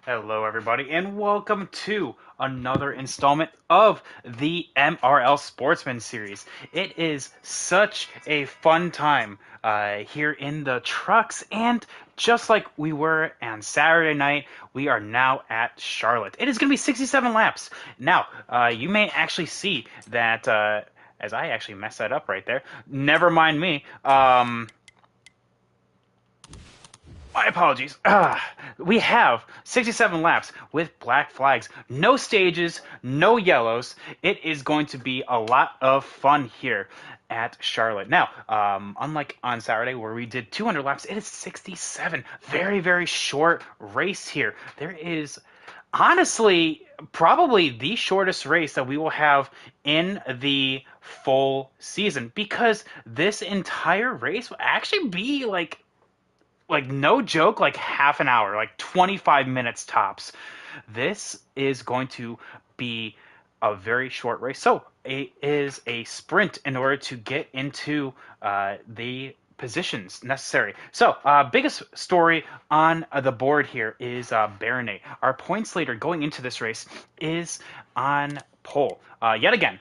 Hello, everybody, and welcome to another installment of the MRL Sportsman series. It is such a fun time here in the trucks, and just like we were on Saturday night, we are now at Charlotte. It is going to be 67 laps. Now, you may actually see that, as I actually messed that up right there. Never mind me. My apologies. We have 67 laps with black flags. No stages, no yellows. It is going to be a lot of fun here at Charlotte. Now, unlike on Saturday where we did 200 laps, it is 67. Very, very short race here. There is honestly probably the shortest race that we will have in the full season because this entire race will actually be like no joke, like half an hour, like 25 minutes tops. This is going to be a very short race. So it is a sprint in order to get into the positions necessary. So, biggest story on the board here is Baronet. Our points leader going into this race is on pole. Yet again,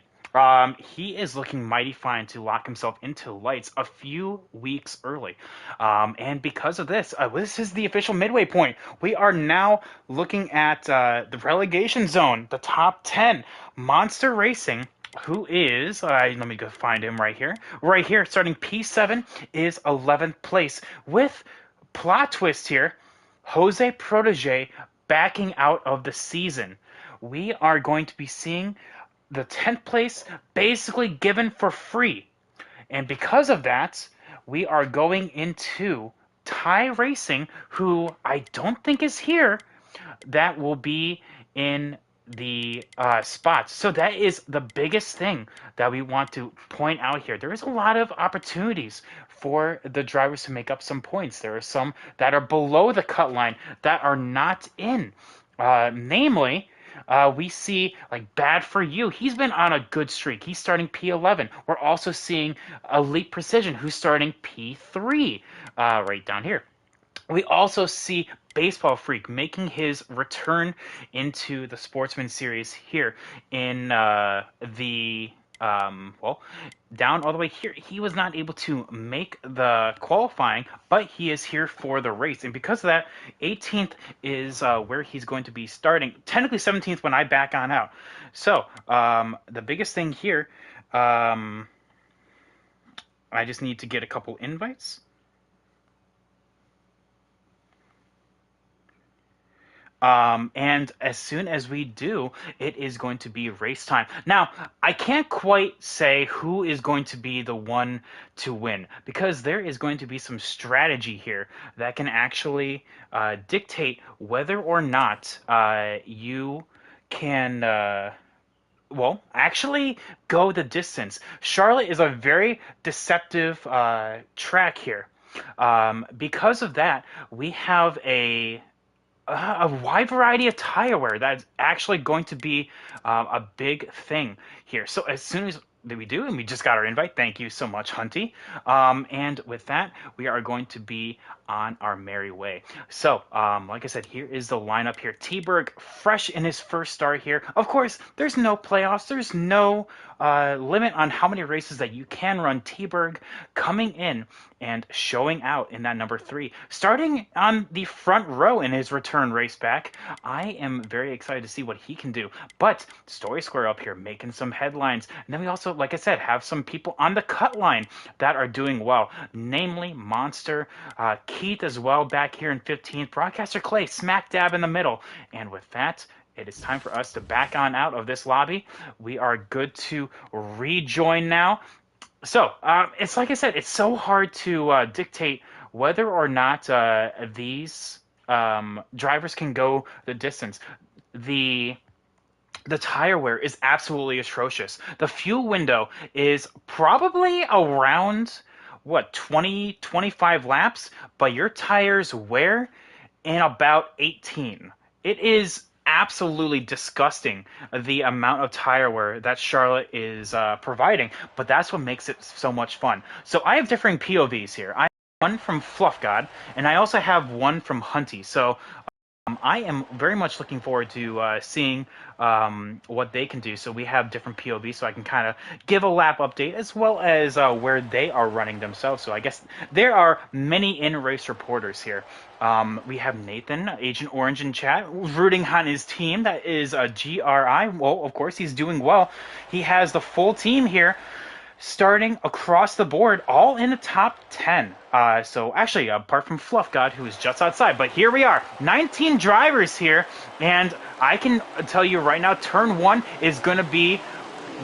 he is looking mighty fine to lock himself into lights a few weeks early. And because of this, this is the official midway point. We are now looking at the relegation zone, the top 10. Monster Racing, who is, let me go find him right here. Right here, starting P7, is 11th place. With plot twist here, Jose Protege backing out of the season. We are going to be seeing the 10th place basically given for free. And because of that, we are going into Ty Racing, who I don't think is here, that will be in the spots. So that is the biggest thing that we want to point out here. There is a lot of opportunities for the drivers to make up some points. There are some that are below the cut line that are not in. Namely, we see like Bad For You. He's been on a good streak. He's starting P11. We're also seeing Elite Precision, who's starting P3 right down here. We also see Baseball Freak making his return into the Sportsman series here in the well, down all the way here. He was not able to make the qualifying, but he is here for the race. And because of that, 18th is where he's going to be starting. Technically 17th when I back on out. So the biggest thing here, I just need to get a couple invites. And as soon as we do, it is going to be race time. Now, I can't quite say who is going to be the one to win because there is going to be some strategy here that can actually dictate whether or not you can. Well, actually go the distance. Charlotte is a very deceptive track here. Because of that, we have a wide variety of tire wear that's actually going to be a big thing here. So as soon as we do, and we just got our invite, thank you so much, Hunty. And with that, we are going to be on our merry way. So, like I said, here is the lineup here. T-Berg, fresh in his first start here. Of course, there's no playoffs. There's no limit on how many races that you can run. T-Berg coming in and showing out in that number 3. Starting on the front row in his return race back, I am very excited to see what he can do. But Story Square up here making some headlines. And then we also, like I said, have some people on the cut line that are doing well, namely Monster, Keith as well back here in 15th, Broadcaster Clay smack dab in the middle. And with that, it is time for us to back on out of this lobby. We are good to rejoin now. So, it's like I said, it's so hard to dictate whether or not these drivers can go the distance. The tire wear is absolutely atrocious. The fuel window is probably around, what, 20, 25 laps, but your tires wear in about 18. It is absolutely disgusting the amount of tire wear that Charlotte is providing, but that's what makes it so much fun. So I have differing POVs here. I have one from Fluff God, and I also have one from Hunty. So I am very much looking forward to seeing what they can do. So we have different POVs, so I can kind of give a lap update as well as where they are running themselves. So I guess there are many in-race reporters here. We have Nathan, Agent Orange in chat, rooting on his team. That is GRI. Well, of course, he's doing well. He has the full team here, starting across the board, all in the top 10. So actually, apart from Fluff God, who is just outside. But here we are, 19 drivers here, and I can tell you right now, turn 1 is going to be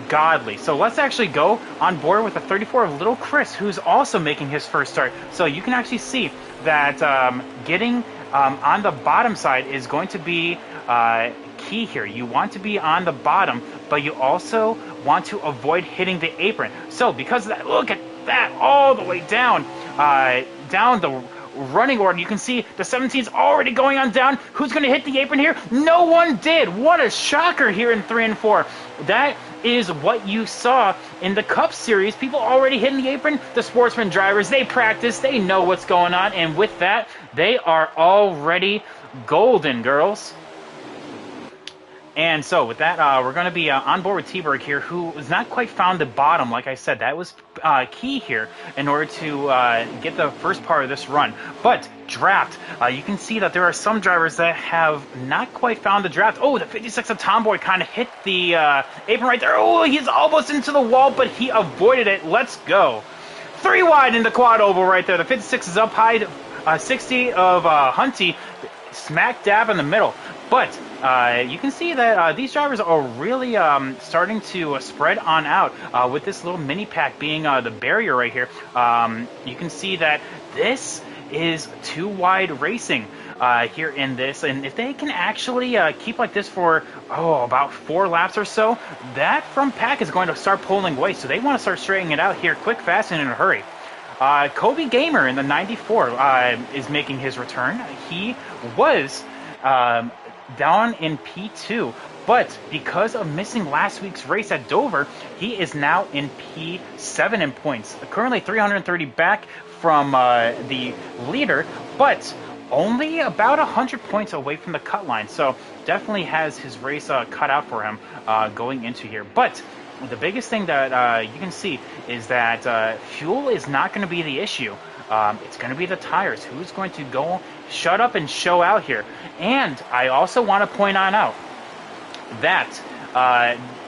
godly. So let's actually go on board with the 34 of Little Chris, who's also making his first start. So you can actually see that getting on the bottom side is going to be key here. You want to be on the bottom, but you also want to avoid hitting the apron. So because of that, look at that, all the way down, down the running order. You can see the 17's already going on down. Who's going to hit the apron here? No one did. What a shocker here in 3 and 4. That is what you saw in the Cup Series. People already hitting the apron. The Sportsman drivers, they practice. They know what's going on. And with that, they are already golden, girls. And so with that, we're going to be on board with T-Berg here, who has not quite found the bottom. Like I said, that was key here in order to get the first part of this run. But draft, you can see that there are some drivers that have not quite found the draft. Oh, the 56 of Tomboy kind of hit the apron right there. Oh, he's almost into the wall, but he avoided it. Let's go. 3 wide in the quad oval right there. The 56 is up high. 60 of Hunty, smack dab in the middle. But you can see that these drivers are really starting to spread on out with this little mini pack being the barrier right here. You can see that this is 2 wide racing here in this. And if they can actually keep like this for, about 4 laps or so, that front pack is going to start pulling away. So they want to start straightening it out here quick, fast, and in a hurry. Kobe Gamer in the 94 is making his return. He was down in P2, but because of missing last week's race at Dover, he is now in P7 in points. Currently 330 back from the leader, but only about 100 points away from the cut line. So definitely has his race cut out for him going into here. But the biggest thing that you can see is that fuel is not going to be the issue. It's going to be the tires. Who's going to go shut up and show out here? And I also want to point on out that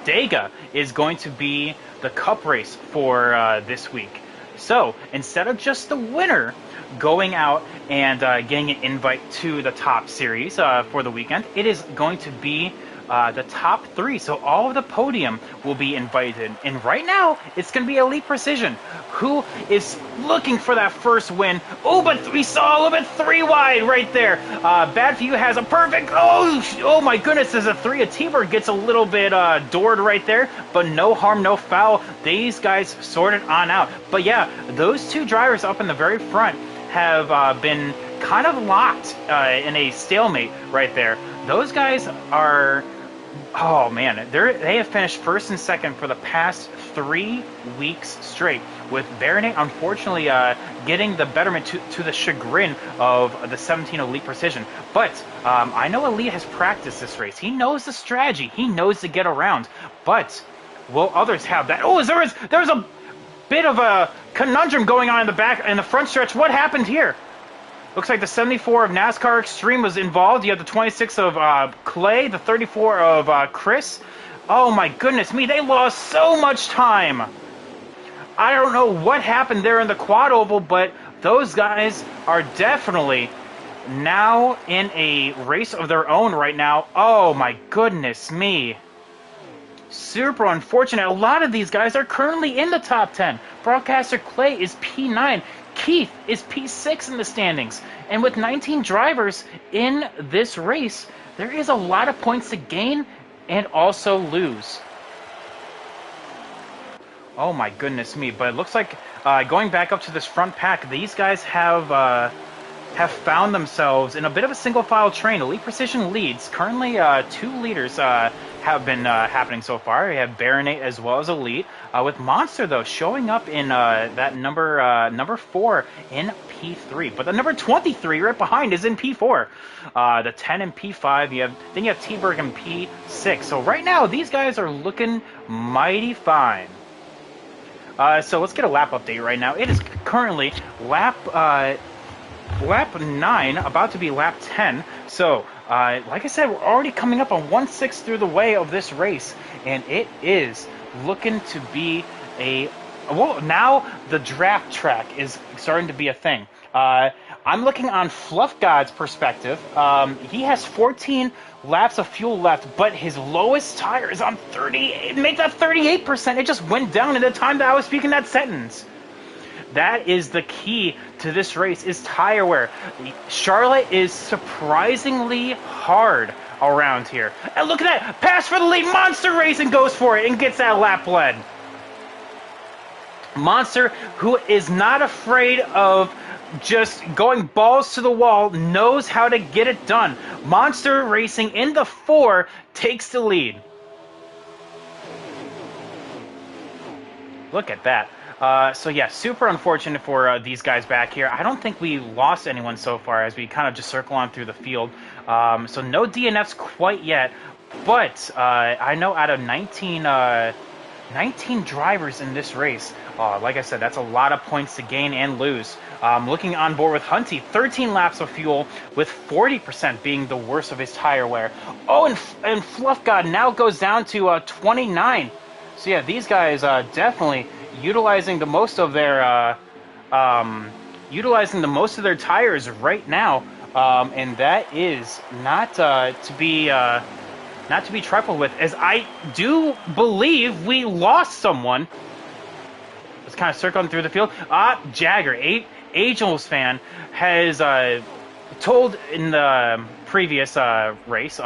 Dega is going to be the cup race for this week. So instead of just the winner going out and getting an invite to the top series for the weekend, it is going to be the top 3. So all of the podium will be invited. And right now, it's going to be Elite Precision, who is looking for that first win. Oh, but we saw a little bit 3 wide right there. Bad for You has a perfect. Oh my goodness, there's a 3. A T-Bird gets a little bit doored right there, but no harm, no foul. These guys sorted on out. But yeah, those 2 drivers up in the very front have been kind of locked in a stalemate right there. Those guys are, oh man, they have finished first and second for the past 3 weeks straight, with Baronet unfortunately getting the betterment to the chagrin of the 17 Elite Precision. But I know Elite has practiced this race. He knows the strategy. He knows to get around. But will others have that? Oh, there's a bit of a conundrum going on in the front stretch. What happened here? Looks like the 74 of NASCAR Extreme was involved. You have the 26 of Clay, the 34 of Chris. Oh my goodness me, they lost so much time. I don't know what happened there in the quad oval, but those guys are definitely now in a race of their own right now. Oh my goodness me. Super unfortunate. A lot of these guys are currently in the top 10. Broadcaster Clay is P9. Keith is P6 in the standings. And with 19 drivers in this race, there is a lot of points to gain and also lose. Oh my goodness me. But it looks like going back up to this front pack, these guys have have found themselves in a bit of a single file train. Elite Precision leads. Currently, 2 leaders have been happening so far. We have Baronate as well as Elite. With Monster, though, showing up in that number 4 in P3. But the number 23 right behind is in P4. The 10 in P5. Then you have T-Berg in P6. So right now, these guys are looking mighty fine. So let's get a lap update right now. It is currently lap 9, about to be lap 10. So, like I said, we're already coming up on 1/6 through the way of this race, and it is looking to be well, now the draft track is starting to be a thing. I'm looking on Fluff God's perspective. He has 14 laps of fuel left, but his lowest tire is on 30. Make that 38%. It just went down in the time that I was speaking that sentence. That is the key to this race, is tire wear. Charlotte is surprisingly hard around here. And look at that! Pass for the lead! Monster Racing goes for it and gets that lap lead. Monster, who is not afraid of just going balls to the wall, knows how to get it done. Monster Racing in the 4 takes the lead. Look at that. So yeah, super unfortunate for these guys back here. I don't think we lost anyone so far as we kind of just circle on through the field. So no DNFs quite yet, but I know out of 19 drivers in this race, like I said, that's a lot of points to gain and lose. Looking on board with Hunty, 13 laps of fuel, with 40% being the worst of his tire wear. Oh, and Fluff God now goes down to 29. So yeah, these guys definitely utilizing the most of their tires right now, and that is not to be trifled with, as I do believe we lost someone. Let's kind of circling through the field. Jagger, Angels fan, has told in the previous race,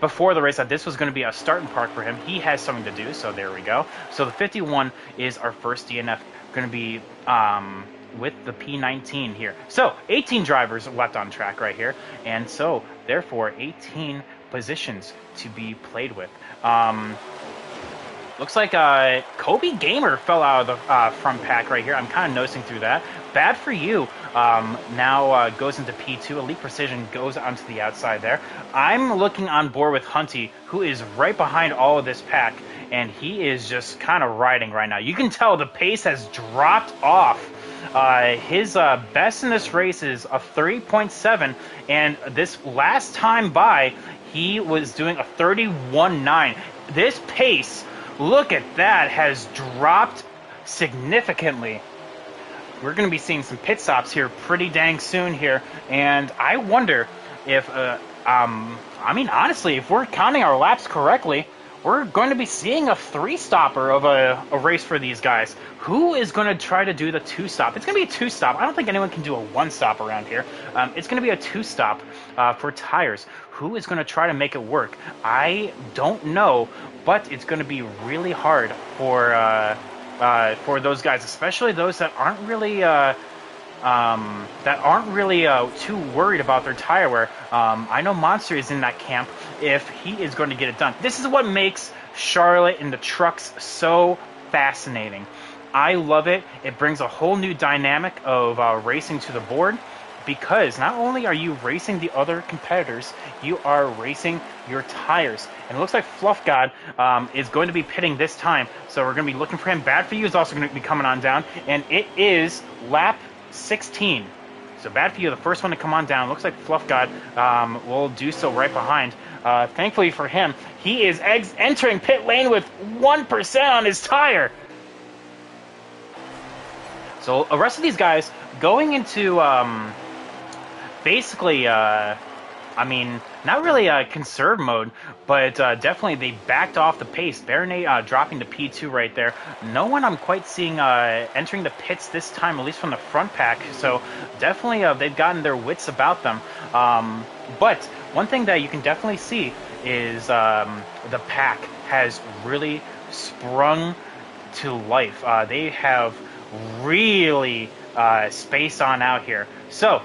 before the race, that this was going to be a start and park for him. He has something to do, so there we go. So the 51 is our first DNF, going to be with the P19 here. So 18 drivers left on track right here, and so therefore 18 positions to be played with. Looks like Kobe Gamer fell out of the front pack right here. I'm kind of noticing through that. Bad for you. Now goes into P2. Elite Precision goes onto the outside there. I'm looking on board with Hunty, who is right behind all of this pack, and he is just kind of riding right now. You can tell the pace has dropped off. His best in this race is a 30.7, and this last time by, he was doing a 31.9. This pace, look at that, has dropped significantly. We're going to be seeing some pit stops here pretty dang soon here, and I wonder if, I mean, honestly, if we're counting our laps correctly, we're going to be seeing a 3-stopper of a race for these guys. Who is going to try to do the 2-stop? It's going to be a 2-stop. I don't think anyone can do a 1-stop around here. It's going to be a 2-stop for tires. Who is going to try to make it work? I don't know, but it's going to be really hard for those guys, especially those that aren't really too worried about their tire wear. I know Monster is in that camp if he is going to get it done. This is what makes Charlotte and the trucks so fascinating. I love it. It brings a whole new dynamic of racing to the board, because not only are you racing the other competitors, you are racing your tires. And it looks like Fluff God is going to be pitting this time, so we're going to be looking for him. Bad for You is also going to be coming on down, and it is lap 16. So Bad for You, the first one to come on down. Looks like Fluff God will do so right behind. Thankfully for him, he is entering pit lane with 1% on his tire. So the rest of these guys going into basically, I mean, not really conserve mode, but definitely they backed off the pace. Baronate dropping to P2 right there. No one I'm quite seeing entering the pits this time, at least from the front pack. So definitely they've gotten their wits about them. But one thing that you can definitely see is the pack has really sprung to life. They have really space on out here. So,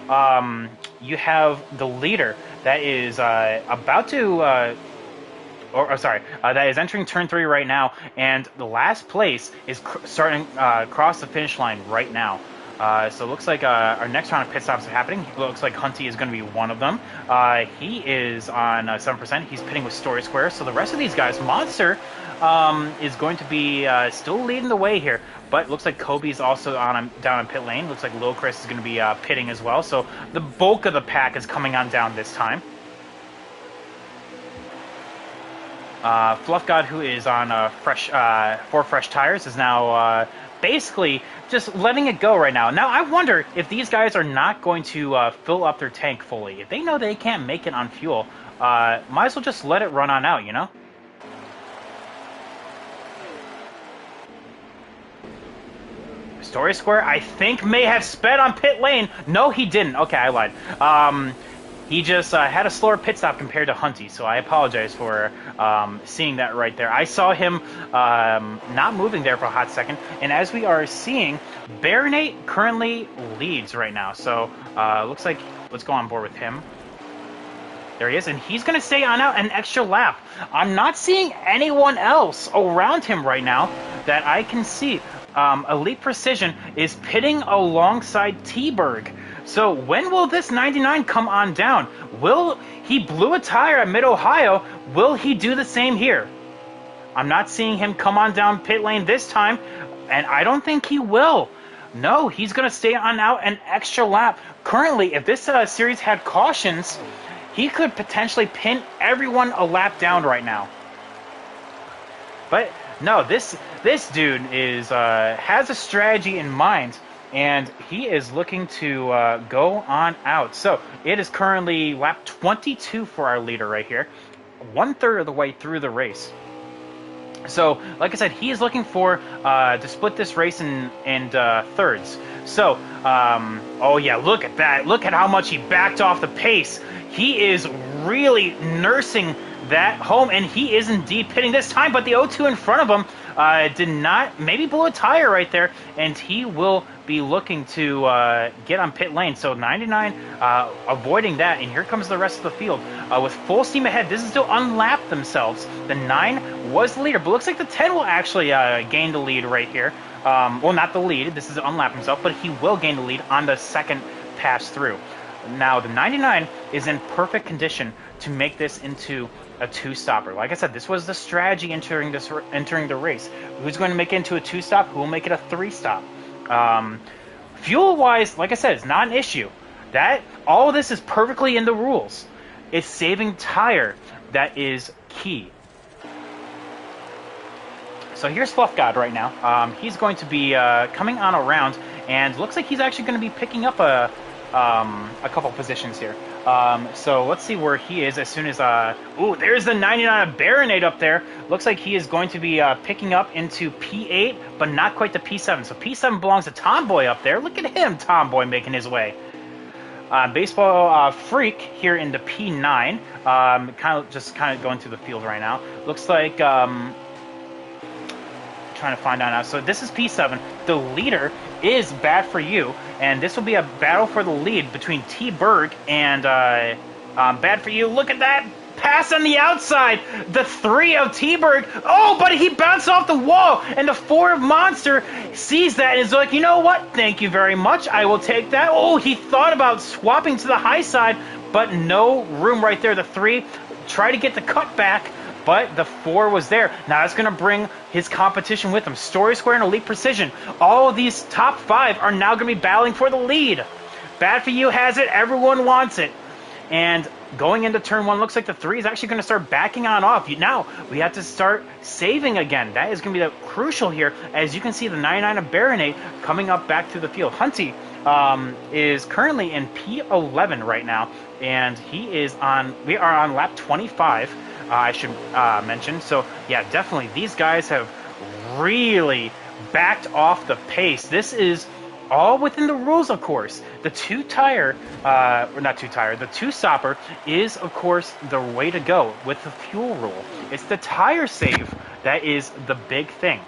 you have the leader that is about to, that is entering turn 3 right now, and the last place is starting across the finish line right now. So it looks like our next round of pit stops are happening. It looks like Hunty is going to be one of them. He is on 7%. He's pitting with Story Square. So the rest of these guys, Monster is going to be still leading the way here. But it looks like Kobe's also down on pit lane. Looks like Lil Chris is going to be pitting as well. So the bulk of the pack is coming on down this time. Fluff God, who is on four fresh tires, is now basically just letting it go right now. Now, I wonder if these guys are not going to fill up their tank fully. If they know they can't make it on fuel, might as well just let it run on out, you know? Story Square, I think, may have sped on pit lane. No, he didn't. Okay, I lied. He just had a slower pit stop compared to Hunty, so I apologize for seeing that right there. I saw him not moving there for a hot second, and as we are seeing, Baronate currently leads right now, so looks like let's go on board with him. There he is, and he's going to stay on out an extra lap. I'm not seeing anyone else around him right now that I can see. Elite Precision is pitting alongside T-Berg. So when will this 99 come on down? Will he blew a tire at Mid-Ohio? Will he do the same here? I'm not seeing him come on down pit lane this time, and I don't think he will. No, he's going to stay on out an extra lap. Currently, if this series had cautions, he could potentially pin everyone a lap down right now. But no, this dude is has a strategy in mind, and he is looking to go on out. So it is currently lap 22 for our leader right here, 1/3 of the way through the race. So, like I said, he is looking for to split this race in thirds. So, oh yeah, look at that. Look at how much he backed off the pace. He is really nursing that home, and he is indeed pitting this time, but the O2 in front of him did not, maybe blow a tire right there, and he will be looking to get on pit lane. So 99 avoiding that, and here comes the rest of the field with full steam ahead. This is to unlap themselves. The 9 was the leader, but looks like the 10 will actually gain the lead right here. Well, not the lead, this is to unlap himself, but he will gain the lead on the second pass through. Now, the 99 is in perfect condition to make this into a 2-stopper. Like I said, this was the strategy entering the race. Who's going to make it into a 2-stop? Who will make it a 3-stop? Fuel-wise, like I said, it's not an issue. All of this is perfectly in the rules. It's saving tire that is key. So here's Fluff God right now. He's going to be coming on around, and looks like he's actually going to be picking up a couple positions here. So let's see where he is as soon as... ooh, there's the 99 Baronade up there. Looks like he is going to be picking up into P8, but not quite the P7. So P7 belongs to Tomboy up there. Look at him, Tomboy, making his way. Baseball Freak here in the P9. Kind of going through the field right now. Looks like... trying to find out now. So this is P7. The leader is Bad For You, and this will be a battle for the lead between T-Berg and Bad For You. Look at that pass on the outside. The 3 of T-Berg. Oh, but he bounced off the wall, and the 4 of Monster sees that and is like, you know what? Thank you very much. I will take that. Oh, he thought about swapping to the high side, but no room right there. The 3 tried to get the cut back, but the 4 was there. Now it's going to bring his competition with him. Story Square and Elite Precision. All of these top 5 are now going to be battling for the lead. Bad For You has it. Everyone wants it. And going into turn 1, looks like the 3 is actually going to start backing on off. Now we have to start saving again. That is going to be the crucial here. As you can see, the 99 of Baronate coming up back through the field. Hunty is currently in P11 right now. And we are on lap 25. I should mention. So, yeah, definitely, these guys have really backed off the pace. This is all within the rules, of course. The 2-stopper is, of course, the way to go with the fuel rule. It's the tire save that is the big thing.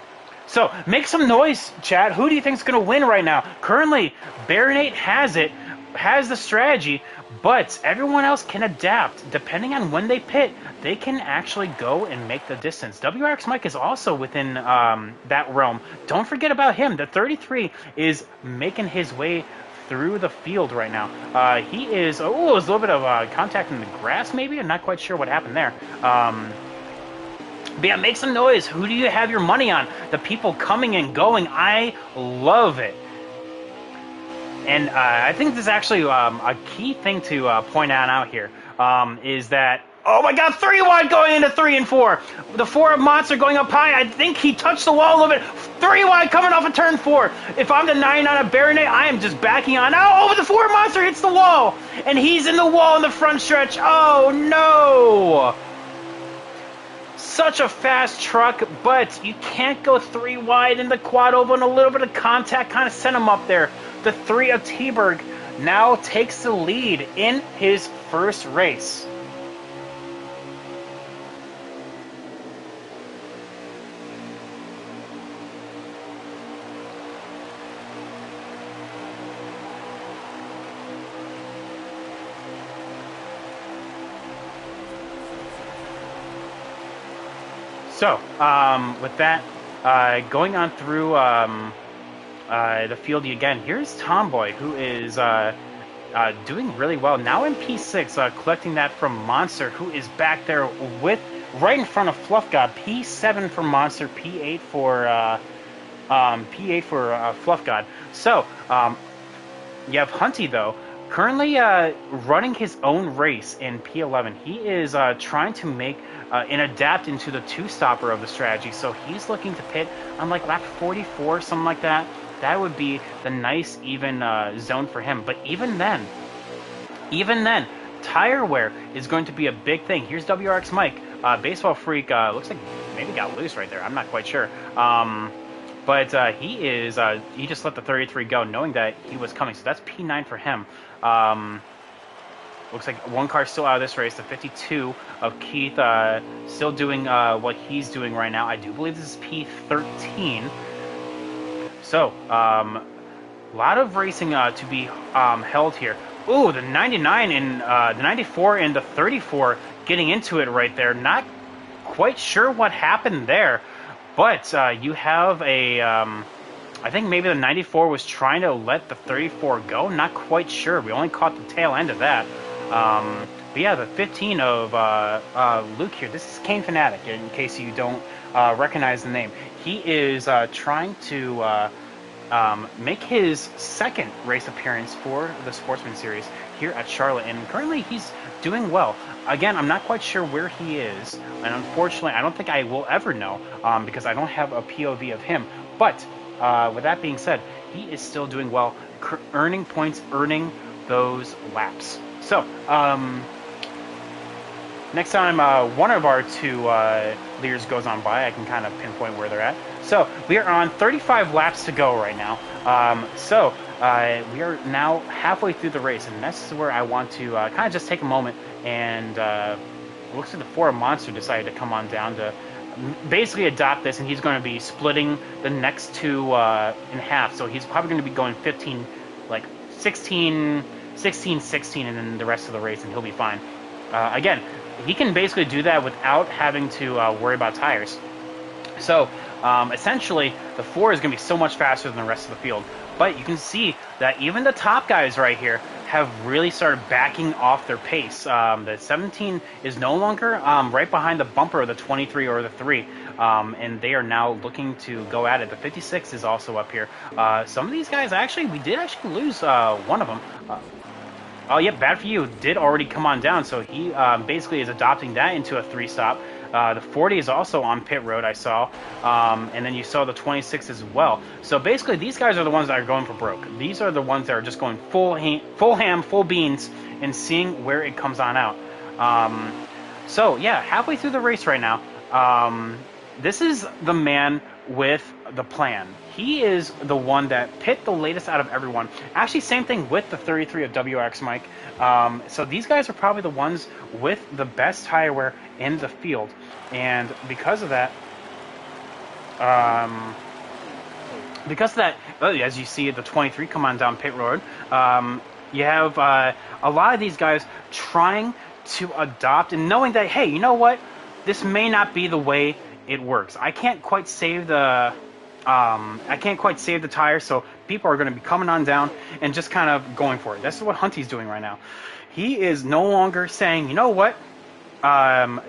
So make some noise, chat. Who do you think is going to win right now? Currently, Baronate has it, has the strategy, but everyone else can adapt. Depending on when they pit, they can actually go and make the distance. WRX Mike is also within that realm. Don't forget about him. The 33 is making his way through the field right now. He is, oh, it was a little bit of contact in the grass maybe. I'm not quite sure what happened there. But yeah, make some noise. Who do you have your money on? The people coming and going. I love it. And I think this is actually a key thing to point out here is that, oh my god, 3 wide going into 3 and 4. The 4 monster going up high. I think he touched the wall a little bit. 3 wide coming off of turn 4. If I'm the 99 of Baronet, I am just backing on. Oh, the 4 monster hits the wall. And he's in the wall in the front stretch. Oh no. Such a fast truck, but you can't go 3 wide in the quad oval, and a little bit of contact kind of sent him up there. The 3 of T-Berg now takes the lead in his first race. So, with that, going on through the field again, here's Tomboy, who is doing really well. Now in P6, collecting that from Monster, who is back there with, right in front of Fluff God. P7 for Monster, P8 for Fluff God. So, you have Hunty, though, currently running his own race in P11. He is trying to make and adapt into the 2-stopper of the strategy. So he's looking to pit on like lap 44, something like that. That would be the nice even zone for him. But even then, tire wear is going to be a big thing. Here's WRX Mike. Baseball Freak looks like maybe got loose right there. I'm not quite sure. But he just let the 33 go, knowing that he was coming. So that's P9 for him. Looks like 1 car still out of this race. The 52 of Keith still doing what he's doing right now. I do believe this is P13. So, a lot of racing to be held here. Ooh, the 99 and the 94 and the 34 getting into it right there. Not quite sure what happened there, but you have a... I think maybe the 94 was trying to let the 34 go. Not quite sure. We only caught the tail end of that. But yeah, the 15 of Luke here. This is Kane Fanatic, in case you don't recognize the name. He is trying to make his second race appearance for the Sportsman Series here at Charlotte, and currently he's doing well. Again, I'm not quite sure where he is, and unfortunately, I don't think I will ever know because I don't have a POV of him. But with that being said, he is still doing well, earning points, earning those laps. So, next time one of our 2 leaders goes on by, I can kind of pinpoint where they're at. So, we are on 35 laps to go right now. We are now halfway through the race, and this is where I want to kind of just take a moment and it looks like the 4 Monster decided to come on down to basically adopt this, and he's going to be splitting the next 2 in half. So he's probably going to be going 15, like 16, 16, and then the rest of the race, and he'll be fine. Again, he can basically do that without having to worry about tires. So, essentially, the 4 is going to be so much faster than the rest of the field. But you can see that even the top guys right here have really started backing off their pace. The 17 is no longer right behind the bumper of the 23 or the 3. And they are now looking to go at it. The 56 is also up here. Some of these guys, we did actually lose one of them. Oh, yep, Bad For You did already come on down, so he basically is adopting that into a 3-stop. The 40 is also on pit road, I saw, and then you saw the 26 as well. So basically, these guys are the ones that are going for broke. These are the ones that are just going full ham, full beans, and seeing where it comes on out. So yeah, halfway through the race right now. This is the man with the plan. He is the one that pit the latest out of everyone. Actually, same thing with the 33 of WRX Mike. So these guys are probably the ones with the best tire wear in the field. And because of that, because of that, as you see the 23 come on down pit road, you have a lot of these guys trying to adopt and knowing that, hey, you know what? This may not be the way it works. I can't quite save the tire, so people are going to be coming on down and just kind of going for it. That's what Hunty's doing right now. He is no longer saying, you know what?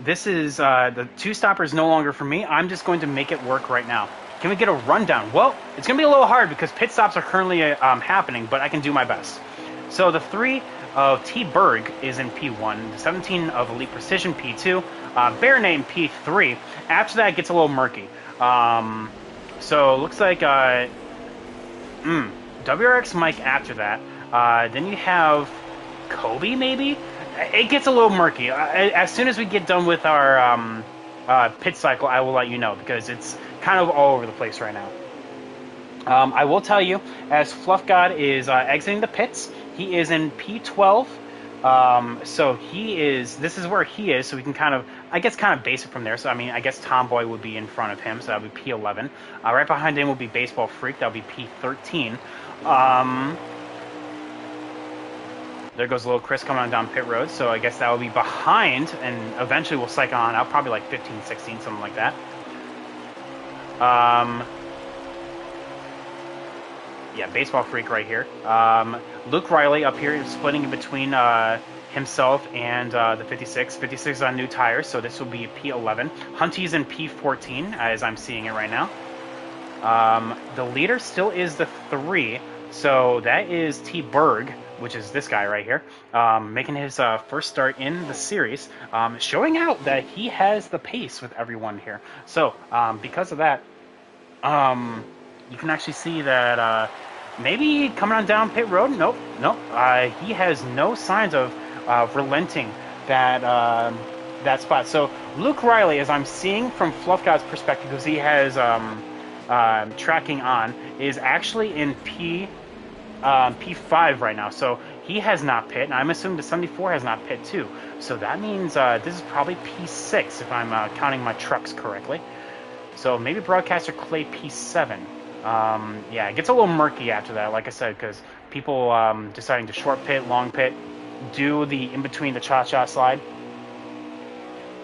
This is the two stopper is no longer for me. I'm just going to make it work right now. Can we get a rundown? Well, it's going to be a little hard because pit stops are currently happening, but I can do my best. So the 3 of T. Berg is in P1, the 17 of Elite Precision P2, Baronet in P3. After that, it gets a little murky. So it looks like WRX Mike after that. Then you have Kobe, maybe? It gets a little murky. As soon as we get done with our pit cycle, I will let you know, because it's kind of all over the place right now. I will tell you, as Fluff God is exiting the pits, he is in P12. So this is where he is, so we can kind of base it from there. So, I mean, I guess Tomboy would be in front of him, so that would be P11. Right behind him would be Baseball Freak, that would be P13. There goes little Chris coming on down pit road, so I guess that will be behind, and eventually we'll cycle on out, probably like 15, 16, something like that. Yeah, Baseball Freak right here. Luke Riley up here is splitting in between himself and the 56. 56 on new tires, so this will be P11. Hunty's in P14, as I'm seeing it right now. The leader still is the 3, so that is T. Berg, which is this guy right here, making his first start in the series, showing out that he has the pace with everyone here. So, because of that, you can actually see that maybe coming on down pit road. Nope. He has no signs of relenting that spot. So Luke Riley, as I'm seeing from Fluff God's perspective, because he has tracking on, is actually in P5 right now. So he has not pit, and I'm assuming the 74 has not pit too. So that means this is probably P6 if I'm counting my trucks correctly. So maybe Broadcaster Clay P7. Yeah, it gets a little murky after that, like I said, because people deciding to short pit, long pit, do the in-between the cha-cha slide.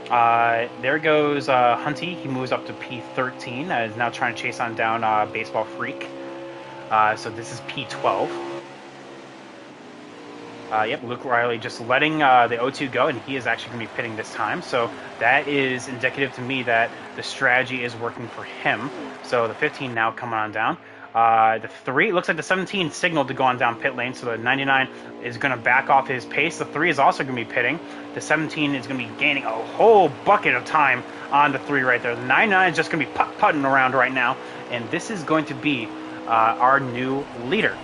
There goes Hunty. He moves up to P13. Is now trying to chase on down Baseball Freak. So this is P12. Yep, Luke Riley just letting the O2 go, and he is actually going to be pitting this time. So that is indicative to me that the strategy is working for him. So the 15 now coming on down. The 3, it looks like the 17 signaled to go on down pit lane, so the 99 is going to back off his pace. The 3 is also going to be pitting. The 17 is going to be gaining a whole bucket of time on the 3 right there. The 99 is just going to be putting around right now, and this is going to be our new leader.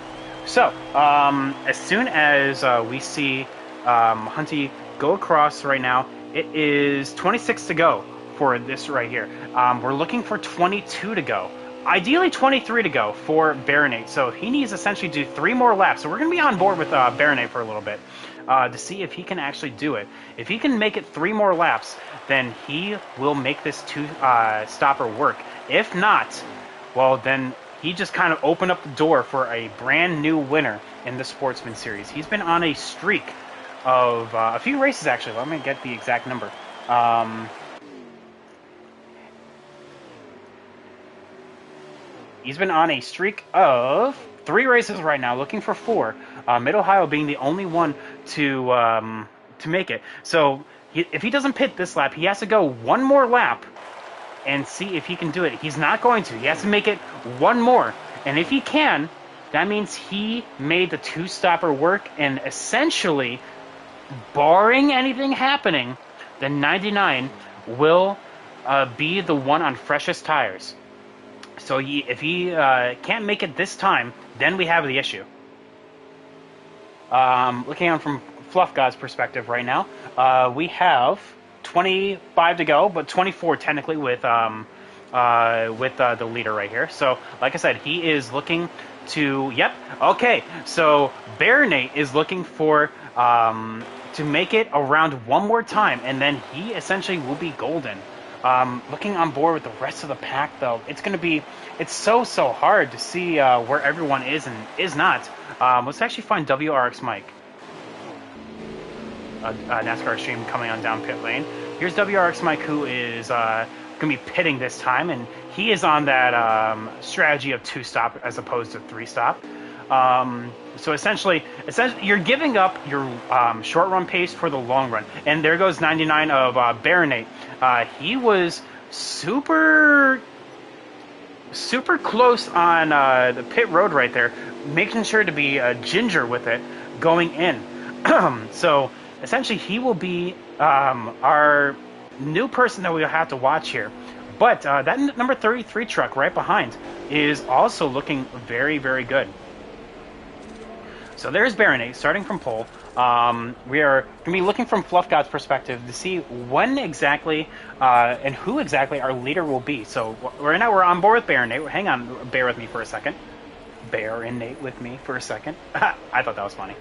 So, as soon as we see Hunty go across right now, it is 26 to go for this right here. We're looking for 22 to go. Ideally 23 to go for Baronet. So he needs essentially to do 3 more laps. So we're going to be on board with Baronet for a little bit to see if he can actually do it. If he can make it 3 more laps, then he will make this 2-stopper work. If not, well, then he just kind of opened up the door for a brand new winner in the Sportsman Series. He's been on a streak of a few races, actually. Let me get the exact number. He's been on a streak of 3 races right now, looking for 4. Mid-Ohio being the only one to make it. So if he doesn't pit this lap, he has to go 1 more lap and see if he can do it. He's not going to. He has to make it 1 more. And if he can, that means he made the 2-stopper work, and essentially, barring anything happening, the 99 will be the one on freshest tires. So if he can't make it this time, then we have the issue. Looking on from Fluff God's perspective right now, we have 25 to go, but 24 technically with the leader right here. So, like I said, he is looking to, yep, okay. So Baronet is looking for to make it around 1 more time, and then he essentially will be golden. Looking on board with the rest of the pack, though, it's so hard to see where everyone is and is not. Let's actually find WRX Mike. NASCAR Extreme coming on down pit lane. Here's WRX Mike, who is going to be pitting this time, and he is on that strategy of 2-stop as opposed to 3-stop. So essentially, you're giving up your short run pace for the long run. And there goes 99 of Baronate. He was super close on the pit road right there, making sure to be ginger with it going in. So essentially, he will be our new person that we'll have to watch here. But that number 33 truck right behind is also looking very, very good. So there's Baronate starting from pole. We are going to be looking from Fluff God's perspective to see when exactly and who exactly our leader will be. So right now we're on board with Baronate. Hang on, bear with me for a second. Baronate with me for a second. I thought that was funny.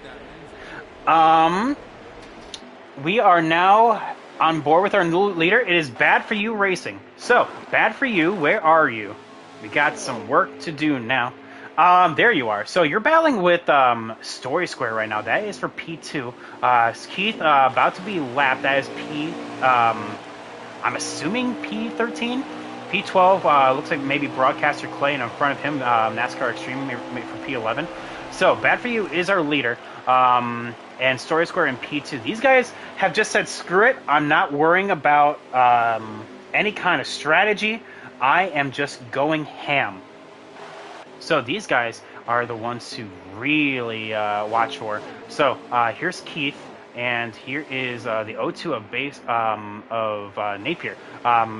We are now on board with our new leader. It is Bad For You Racing. So, Bad For You, where are you? We got some work to do now. There you are. So you're battling with Story Square right now. That is for P2. Keith about to be lapped. That is I'm assuming P13. P12 looks like maybe Broadcaster Clay, and in front of him NASCAR Extreme maybe for P11. So Bad For You is our leader. And Story Square and P2. These guys have just said, screw it. I'm not worrying about any kind of strategy. I am just going ham. So these guys are the ones to really watch for. So here's Keith, and here is the O2 of base of Napier.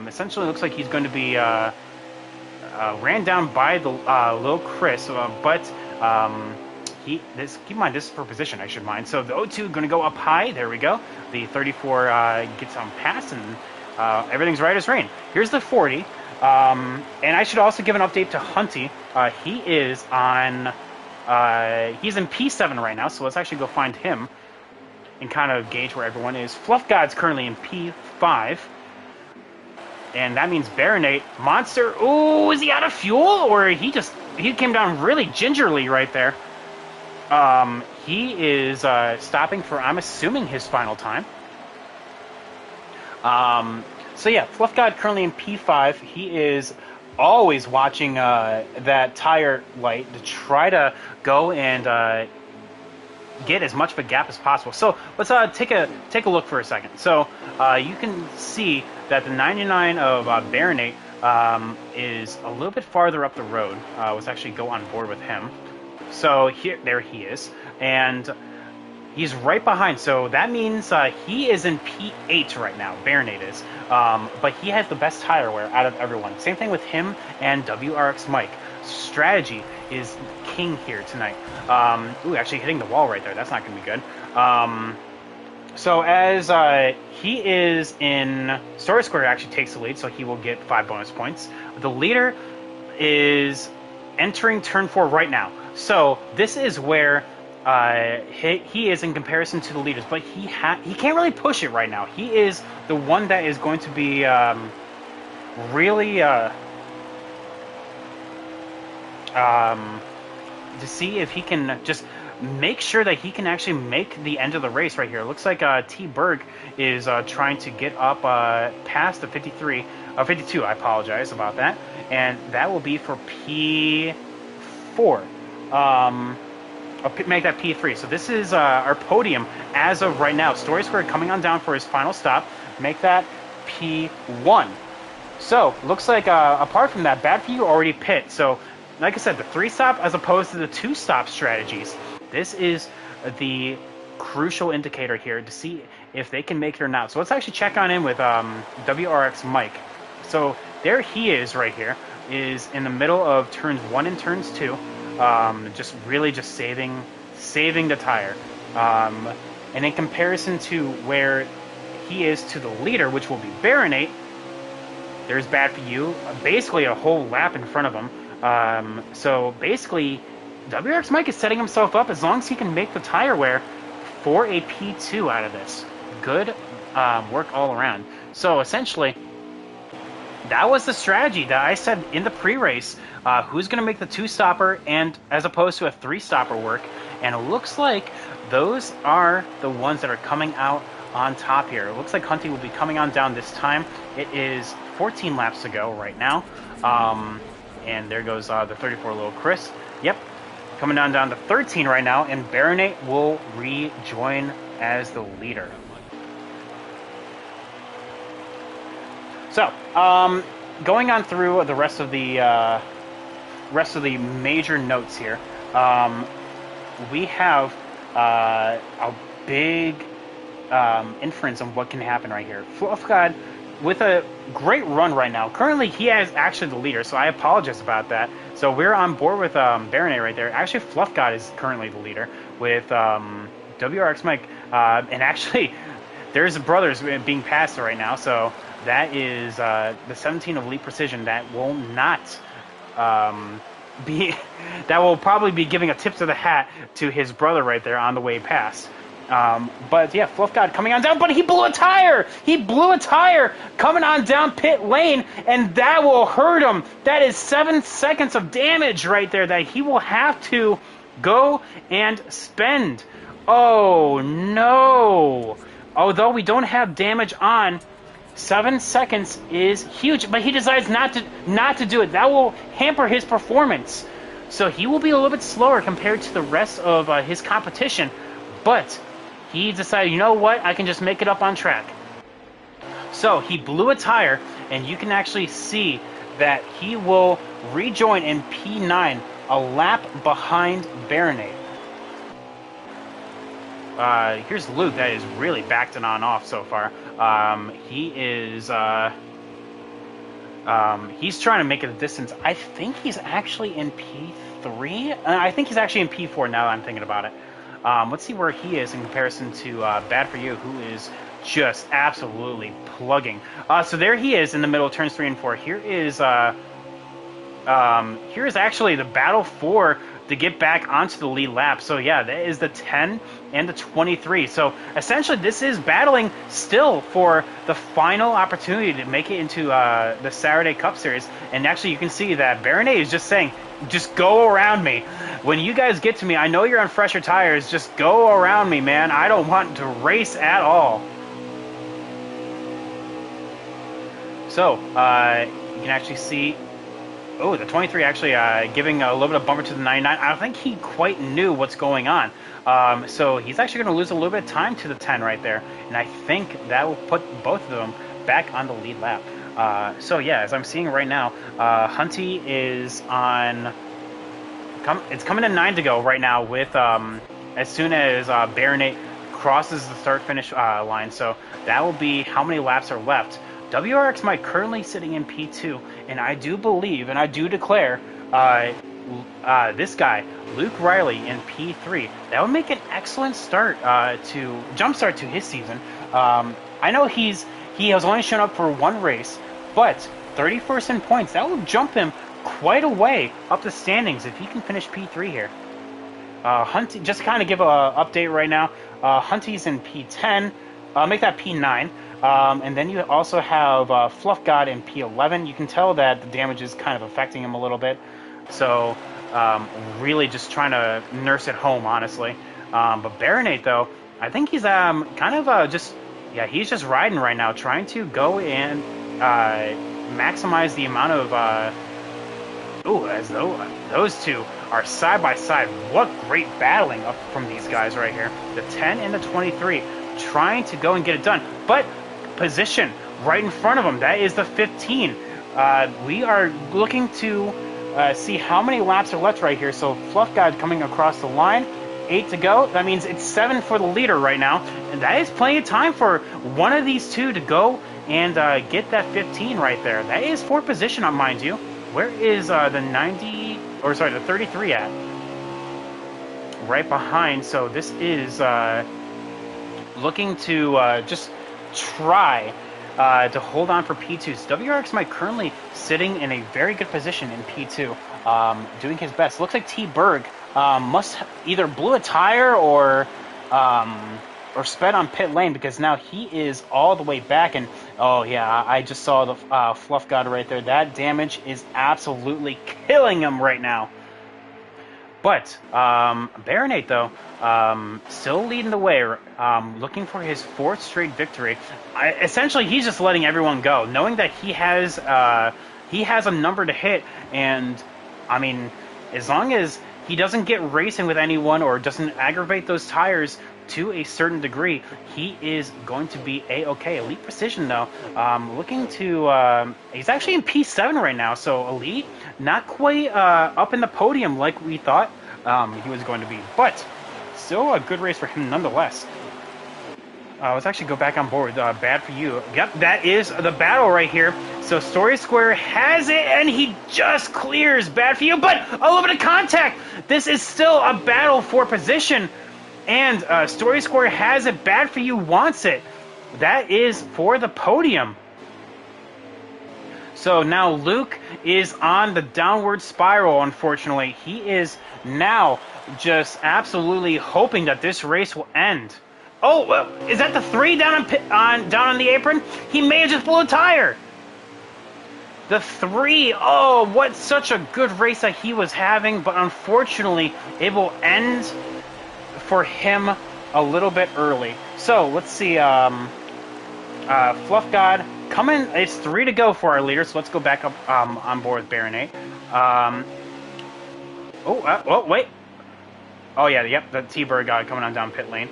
Essentially, looks like he's going to be ran down by the little Chris, but keep in mind this is for position. I should mind. So the O2 going to go up high. There we go. The 34 gets on pass, and everything's right as rain. Here's the 40. And I should also give an update to Hunty. He is on, he's in P7 right now, so let's actually go find him and kind of gauge where everyone is. Fluff God's currently in P5, and that means Baronate. Monster, ooh, is he out of fuel? Or he came down really gingerly right there. He is stopping for, I'm assuming, his final time. So yeah, Fluff God currently in P5. He is always watching that tire light to try to go and get as much of a gap as possible. So let's take a look for a second. So you can see that the 99 of Baronate is a little bit farther up the road. Let's actually go on board with him. So there he is, and he's right behind. So that means he is in P8 right now. Baronate is. But he has the best tire wear out of everyone. Same thing with him and WRX Mike. Strategy is king here tonight. Ooh, actually hitting the wall right there. That's not going to be good. So as he is in Story Square, actually takes the lead, so he will get 5 bonus points. The leader is entering turn 4 right now. So this is where he is in comparison to the leaders, but he can't really push it right now. He is the one that is going to be really to see if he can just make sure that he can actually make the end of the race right here. It looks like T. Berg is trying to get up past the 52. I apologize about that, and that will be for P4. I'll make that P3. So this is our podium as of right now. Story Square coming on down for his final stop. Make that P1. So looks like apart from that, Bad For You already pit. So like I said, the 3-stop as opposed to the 2-stop strategies. This is the crucial indicator here to see if they can make it or not. So let's actually check on in with WRX Mike. So there he is right here, is in the middle of turns 1 and turns 2. Just really saving the tire. And in comparison to where he is to the leader, which will be Baronate, there's Bad For You, basically a whole lap in front of him. So basically, WRX Mike is setting himself up as long as he can make the tire wear for a P2 out of this. Good work all around. So essentially, that was the strategy that I said in the pre-race. Who's going to make the 2-stopper and as opposed to a 3-stopper work? And it looks like those are the ones that are coming out on top here. It looks like Hunty will be coming on down this time. It is 14 laps to go right now. And there goes the 34 little Chris. Yep, coming down to 13 right now. And Baronate will rejoin as the leader. So, going on through the rest of the major notes here, we have a big inference on what can happen right here. Fluff God with a great run right now. Currently, he is actually the leader, so I apologize about that. So we're on board with Baronet right there. Actually, Fluff God is currently the leader with WRX Mike, and actually, there's brothers being passed right now. So that is the 17 of Elite Precision that will not that will probably be giving a tip to the hat to his brother right there on the way past. But yeah, Fluff God coming on down, but he blew a tire! He blew a tire coming on down pit lane, and that will hurt him. That is 7 seconds of damage right there that he will have to go and spend. Oh no! Although we don't have damage on, 7 seconds is huge, but he decides not to do it. That will hamper his performance. So he will be a little bit slower compared to the rest of his competition, but he decided, you know what, I can just make it up on track. So he blew a tire, and you can actually see that he will rejoin in P9, a lap behind Baronet. Here's Luke that is really backed it on off so far. He is he's trying to make it a distance. I think he's actually in P3. I think he's actually in P4 now that I'm thinking about it. Let's see where he is in comparison to Bad For You, who is just absolutely plugging. So there he is in the middle of turns 3 and 4. Here is actually the battle for to get back onto the lead lap. So yeah, that is the 10 and the 23. So essentially this is battling still for the final opportunity to make it into the Saturday Cup Series. And actually you can see that Baronet is just saying, just go around me. When you guys get to me, I know you're on fresher tires, just go around me, man. I don't want to race at all. So, you can actually see, oh, the 23 actually giving a little bit of bumper to the 99. I don't think he quite knew what's going on. So he's actually going to lose a little bit of time to the 10 right there. And I think that will put both of them back on the lead lap. So yeah, as I'm seeing right now, Hunty is on, it's coming to 9 to go right now with, as soon as Baronet crosses the start-finish line. So that will be how many laps are left. WRX Mike currently sitting in P2, and I do believe, and I do declare, this guy, Luke Riley, in P3. That would make an excellent start to jumpstart to his season. I know he has only shown up for one race, but 31st in points, that will jump him quite a way up the standings if he can finish P3 here. Hunty, just to kind of give an update right now, Hunty's in P10, make that P9. And then you also have Fluff God in P11. You can tell that the damage is kind of affecting him a little bit. So, really just trying to nurse it home, honestly. But Baronet, though, I think he's kind of he's just riding right now, trying to go and maximize the amount of... as though those two are side by side. What great battling up from these guys right here. The 10 and the 23 trying to go and get it done. But position right in front of them, that is the 15. We are looking to see how many laps are left right here. So Fluff God coming across the line, 8 to go. That means it's 7 for the leader right now, and that is plenty of time for one of these two to go and get that 15 right there. That is for position, mind you. Where is the 33 at? Right behind. So this is looking to just try to hold on for P2. So WRX Mike currently sitting in a very good position in P2, doing his best. Looks like T. Berg must either blew a tire or or sped on pit lane because now he is all the way back. And oh yeah, I just saw the Fluff God right there. That damage is absolutely killing him right now. But Baronate, though, still leading the way, looking for his 4th straight victory. Essentially, he's just letting everyone go, knowing that he has a number to hit. And, I mean, as long as he doesn't get racing with anyone or doesn't aggravate those tires to a certain degree, he is going to be A-okay. Elite Precision, though, looking to... he's actually in P7 right now, so Elite, not quite up in the podium like we thought he was going to be, but still a good race for him nonetheless. Let's actually go back on board. Bad for you. Yep, that is the battle right here. So Story Square has it, and he just clears. Bad for you, but a little bit of contact. This is still a battle for position. And Story Square has it. Bad for you wants it. That is for the podium. So now Luke is on the downward spiral, unfortunately. He is now just absolutely hoping that this race will end. Oh, is that the 3 down on the apron? He may have just blew a tire. The 3, oh, what such a good race that he was having, but unfortunately it will end for him a little bit early. So let's see, Fluff God coming. It's 3 to go for our leader, so let's go back up on board with Baronate. Oh, wait. Oh yeah, yep, the T-Bird guy coming on down pit lane.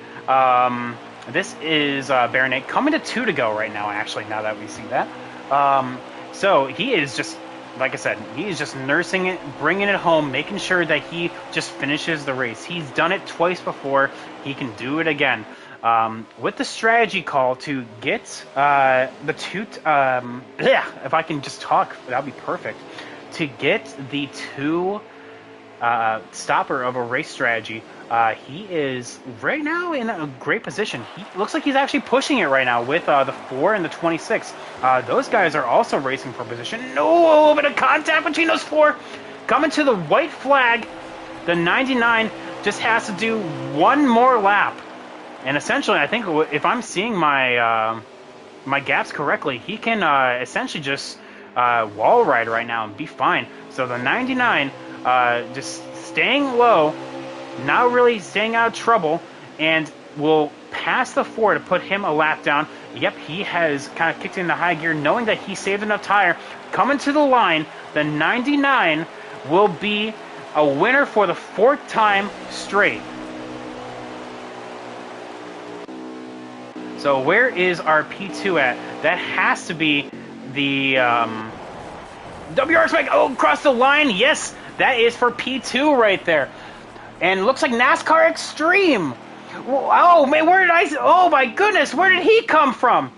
This is Baronate coming to 2 to go right now, actually, now that we see that. So he is just, like I said, he is just nursing it, bringing it home, making sure that he just finishes the race. He's done it twice before. He can do it again. With the strategy call to get the 2... if I can just talk, that would be perfect. To get the 2... stopper of a race strategy. He is right now in a great position. He looks like he's actually pushing it right now with the 4 and the 26. Those guys are also racing for position. No, a little bit of contact between those 4. Coming to the white flag. The 99 just has to do 1 more lap. And essentially, I think if I'm seeing my my gaps correctly, he can essentially just wall ride right now and be fine. So the 99 just staying low, not really staying out of trouble, and will pass the 4 to put him a lap down. Yep, he has kind of kicked into high gear, knowing that he saved enough tire. Coming to the line, the 99 will be a winner for the 4th time straight. So where is our P2 at? That has to be the WR Spike. Oh, across the line. Yes, that is for P2 right there. And looks like NASCAR Extreme. Oh, man, where did oh, my goodness, where did he come from?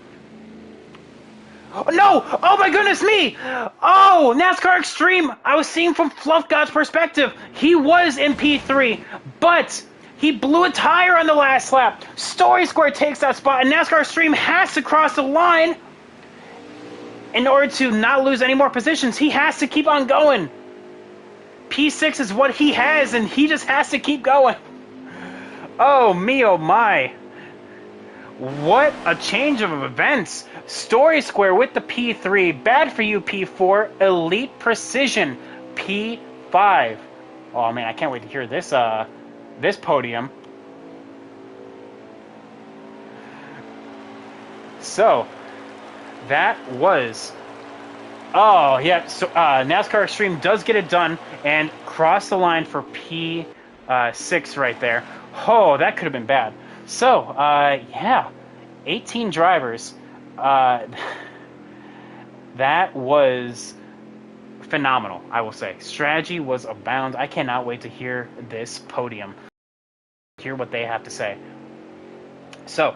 Oh, no! Oh, my goodness me! Oh, NASCAR Extreme! I was seeing from Fluff God's perspective. He was in P3, but he blew a tire on the last lap. Story Square takes that spot, and NASCAR Extreme has to cross the line. In order to not lose any more positions, he has to keep on going. P6 is what he has, and he just has to keep going. Oh, me, oh, my. What a change of events. Story Square with the P3. Bad for you, P4. Elite Precision, P5. Oh, man, I can't wait to hear this, this podium. So, that was... Oh, yeah, so NASCAR Extreme does get it done and cross the line for P6 right there. Oh, that could have been bad. So, yeah, 18 drivers. That was phenomenal, I will say. Strategy was abound. I cannot wait to hear this podium, hear what they have to say. So,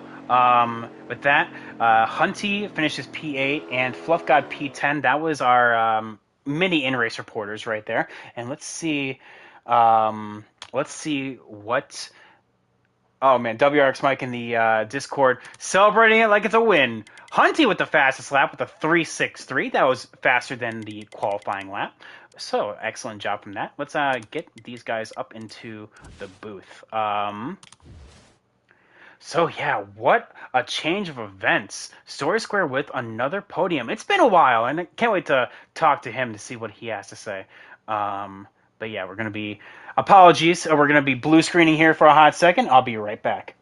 with that, Hunty finishes P8 and Fluff God P10. That was our mini in-race reporters right there. And let's see what... Oh, man, WRX Mike in the Discord celebrating it like it's a win. Hunty with the fastest lap with a 3.63. That was faster than the qualifying lap. So, excellent job from that. Let's get these guys up into the booth. So yeah, what a change of events. Story Square with another podium. It's been a while, and I can't wait to talk to him to see what he has to say. Um, but yeah, we're gonna be apologies. We're gonna be blue screening here for a hot second. I'll be right back.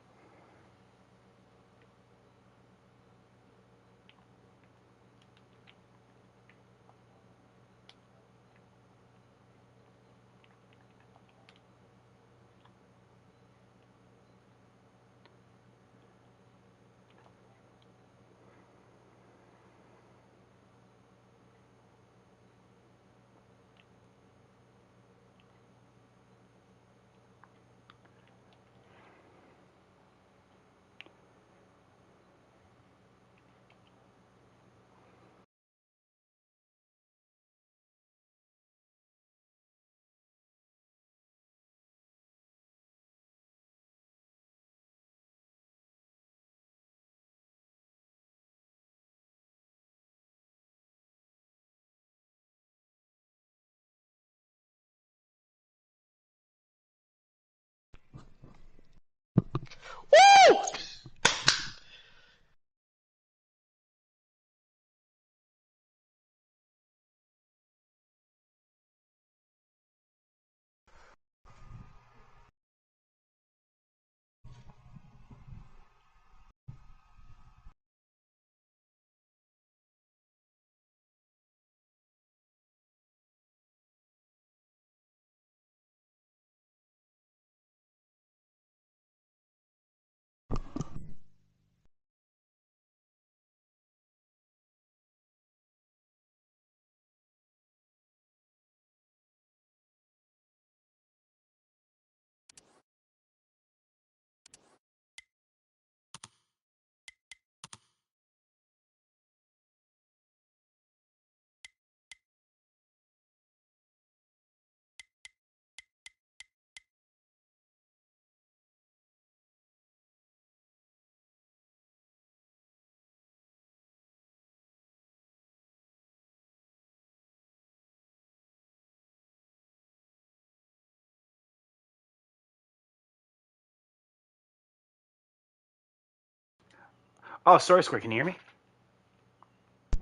Oh, Story Square, can you hear me?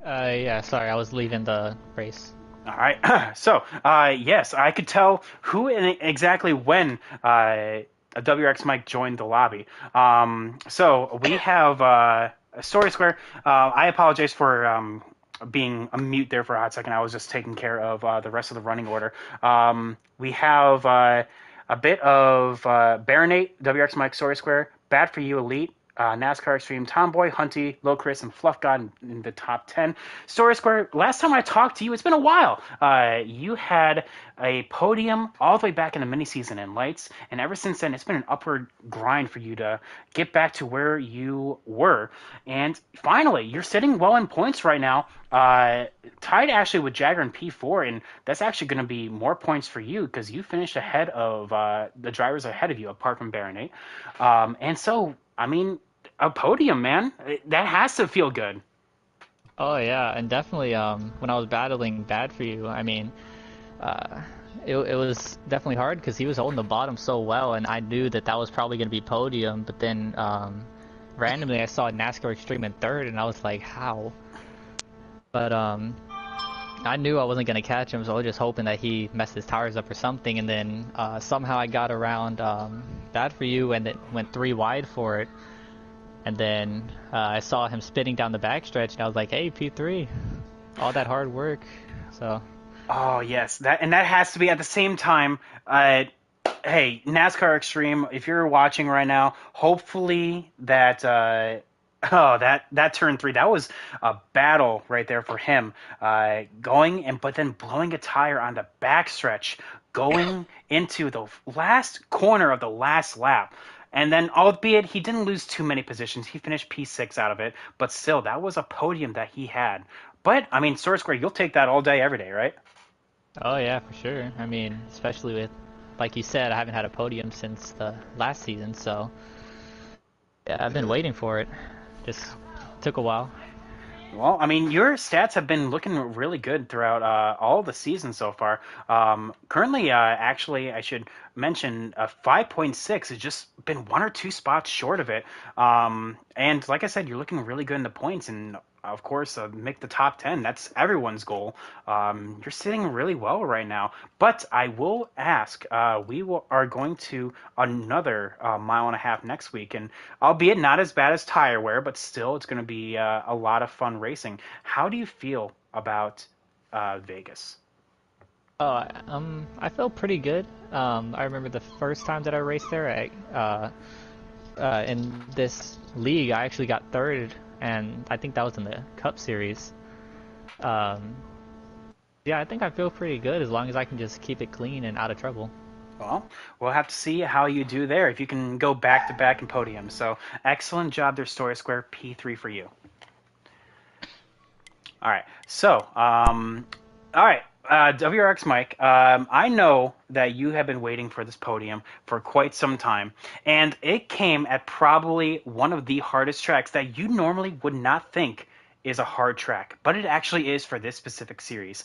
Yeah, sorry, I was leaving the race. All right. So, yes, I could tell who and exactly when a WX Mike joined the lobby. So we have Story Square. I apologize for being a mute there for a hot second. I was just taking care of the rest of the running order. We have a bit of Baronate, WX Mike, Story Square, Bad for You, Elite, NASCAR Extreme, Tomboy, Hunty, Lil Chris, and Fluff God in the top 10. Story Square, last time I talked to you, it's been a while. You had a podium all the way back in the mini season in Lights, and ever since then, it's been an upward grind for you to get back to where you were. And finally, you're sitting well in points right now, tied actually with Jagger and P4, and that's actually going to be more points for you because you finished ahead of the drivers ahead of you, apart from Baronate. And so, I mean, a podium, man. That has to feel good. Oh yeah, and definitely when I was battling Bad for You, I mean, uh, it was definitely hard because he was holding the bottom so well, and I knew that that was probably going to be podium. But then randomly I saw NASCAR Extreme in third, and I was like, how? But I knew I wasn't going to catch him, so I was just hoping that he messed his tires up or something. And then somehow I got around Bad for You, and it went three wide for it. And then I saw him spinning down the backstretch, and I was like, "Hey, P3, all that hard work." So, Oh yes, that has to be at the same time. Hey, NASCAR Extreme, if you're watching right now, hopefully that oh that turn three, that was a battle right there for him. Going and but then blowing a tire on the backstretch, going into the last corner of the last lap. And then, albeit he didn't lose too many positions, he finished P6 out of it. But still, that was a podium that he had. But I mean, Source Square, you'll take that all day, every day, right? oh yeah, for sure. I mean, especially with, like you said, I haven't had a podium since the last season, so yeah, I've been waiting for it. Just took a while. Well, I mean, your stats have been looking really good throughout all the season so far. Currently, actually, I should mention 5.6 has just been one or two spots short of it. And like I said, you're looking really good in the points, and of course, make the top 10. That's everyone's goal. You're sitting really well right now. But I will ask, are going to another mile and a half next week, and albeit not as bad as tire wear, but still it's going to be a lot of fun racing. How do you feel about Vegas? I felt pretty good. I remember the first time that I raced there, in this league, I actually got third, and I think that was in the Cup Series. Um, yeah, I think I feel pretty good as long as I can just keep it clean and out of trouble. Well, we'll have to see how you do there if you can go back to back in podiums. So excellent job there, Story Square. P3 for you. All right. All right. WRX Mike, I know that you have been waiting for this podium for quite some time, and it came at probably one of the hardest tracks that you normally would not think is a hard track, but it actually is for this specific series.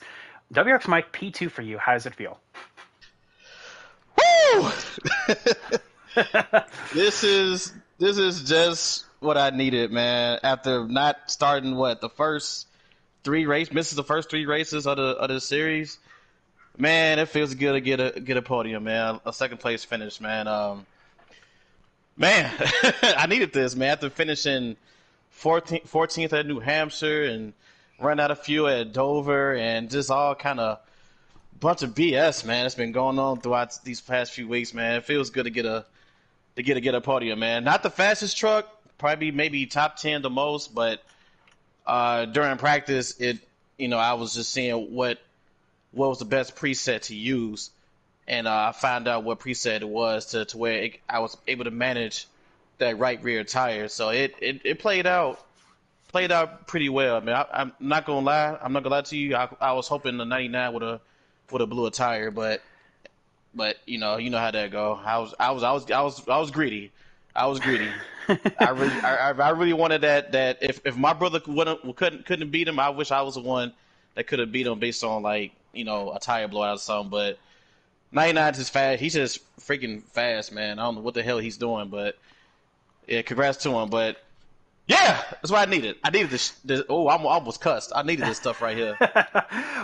WRX Mike, P2 for you. How does it feel? Woo! This is just what I needed, man. After not starting the first misses the first three races of the series, man, it feels good to get a podium, man. A second place finish, man. Man, I needed this, man. After finishing 14th at New Hampshire and run out of fuel at Dover and just all kind of bunch of BS, man. It's been going on throughout these past few weeks, man. It feels good to get a podium, man. Not the fastest truck, probably maybe top 10 the most, but during practice, I was just seeing what was the best preset to use, and I found out what preset it was to where I was able to manage that right rear tire. So it played out pretty well. I mean, I'm not gonna lie. I'm not gonna lie to you. I was hoping the 99 would have blew a tire, but you know how that go. I was greedy. I was greedy. I really wanted that if my brother couldn't beat him, I wish I was the one that could have beat him based on a tire blowout or something. But 99 is just fast. He's just freaking fast, man. I don't know what the hell he's doing, but yeah, congrats to him. But yeah, that's what I needed. I needed this. Oh, I almost cussed. I needed this stuff right here.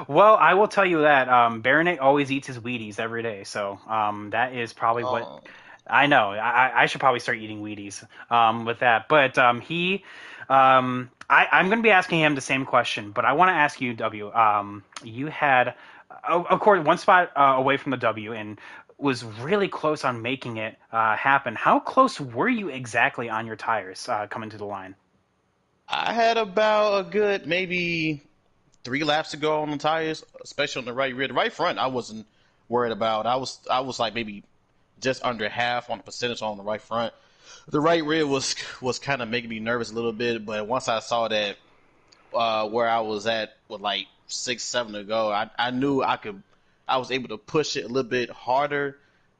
Well, I will tell you that Baronet always eats his Wheaties every day, so that is probably what Oh, I know. I should probably start eating Wheaties with that. But I'm going to be asking him the same question, but I want to ask you, W. You had, of course, one spot away from the W and was really close on making it happen. How close were you exactly on your tires coming to the line? I had about a good maybe 3 laps to go on the tires, especially on the right rear. The right front, I wasn't worried about. I was like maybe just under half on the percentage on the right front. The right rear was kind of making me nervous a little bit, but once I saw that where I was at with like 6, 7 to go, I knew I could. I was able to push it a little bit harder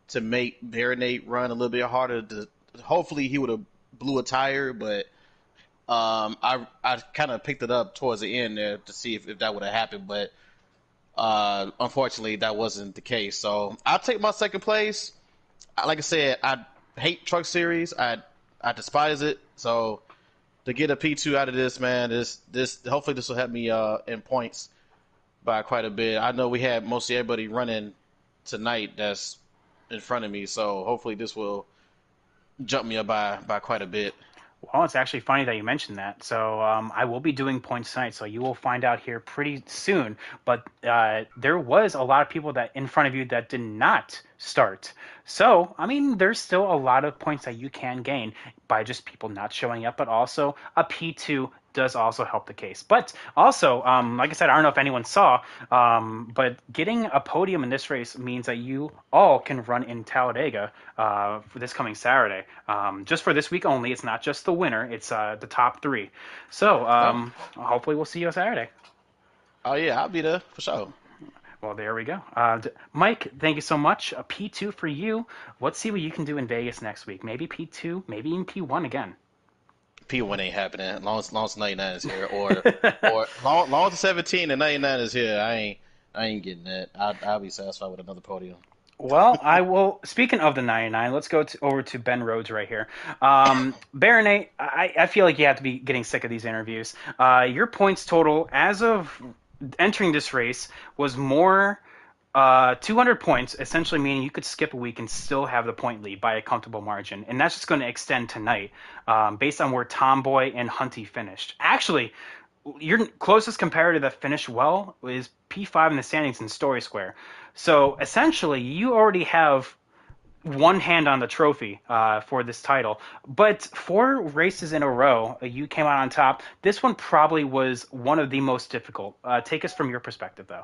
to make Baronate run a little bit harder. Hopefully he would have blew a tire, but I kind of picked it up towards the end there to see if that would have happened, but unfortunately that wasn't the case. So I'll take my second place. Like I said, I hate Truck Series. I despise it. So to get a P2 out of this, man, this hopefully this will help me in points by quite a bit. I know we had mostly everybody running tonight that's in front of me, so hopefully this will jump me up by quite a bit. Well, it's actually funny that you mentioned that. So I will be doing points tonight, so you will find out here pretty soon. But there was a lot of people that in front of you that did not start. So I mean, there's still a lot of points that you can gain by just people not showing up. But also a P2 does also help the case. But also, like I said, I don't know if anyone saw, but getting a podium in this race means that you all can run in Talladega for this coming Saturday. Just for this week only. It's not just the winner; it's the top three. So Oh, hopefully we'll see you Saturday. oh yeah, I'll be there for sure. Well, there we go. Mike, thank you so much. A P2 for you. Let's see what you can do in Vegas next week. Maybe P2, maybe in P1 again. P1 ain't happening. Long as 99 is here, or long as 17 and 99 is here, I ain't getting that. I'll be satisfied with another podium. Well, I will. Speaking of the 99, let's go over to Ben Rhodes right here. Baronet, I feel like you have to be getting sick of these interviews. Your points total as of entering this race was more 200 points, essentially meaning you could skip a week and still have the point lead by a comfortable margin. And that's just going to extend tonight based on where Tomboy and Hunty finished. Actually, your closest competitor that finished well is P5 in the standings in Story Square. So essentially, you already have one hand on the trophy for this title. But 4 races in a row, you came out on top. This one probably was one of the most difficult. Take us from your perspective, though.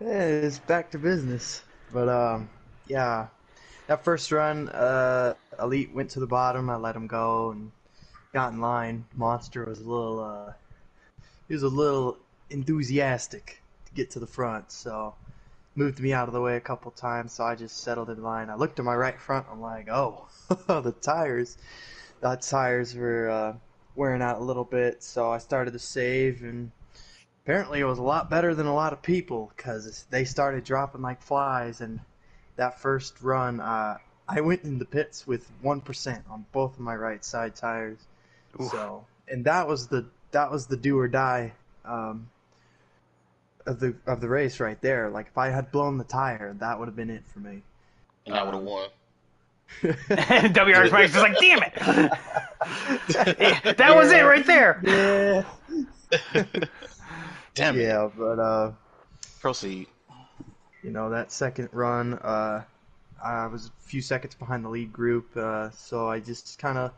Yeah, it's back to business. But yeah, that first run, Elite went to the bottom. I let him go and got in line. Monster was he was a little enthusiastic to get to the front, so moved me out of the way a couple times. So I just settled in line. I looked to my right front. I'm like, oh, the tires. The tires were wearing out a little bit, so I started to save and. Apparently it was a lot better than a lot of people because they started dropping like flies. And that first run, I went in the pits with 1% on both of my right side tires. Oof. So, and that was the do or die of the race right there. Like if I had blown the tire, that would have been it for me. And I would have won. And WR's Mike's just like, damn it! That was it right there. Yeah. Damn it. Yeah, but Proceed. you know, that second run, I was a few seconds behind the lead group, so I just kind of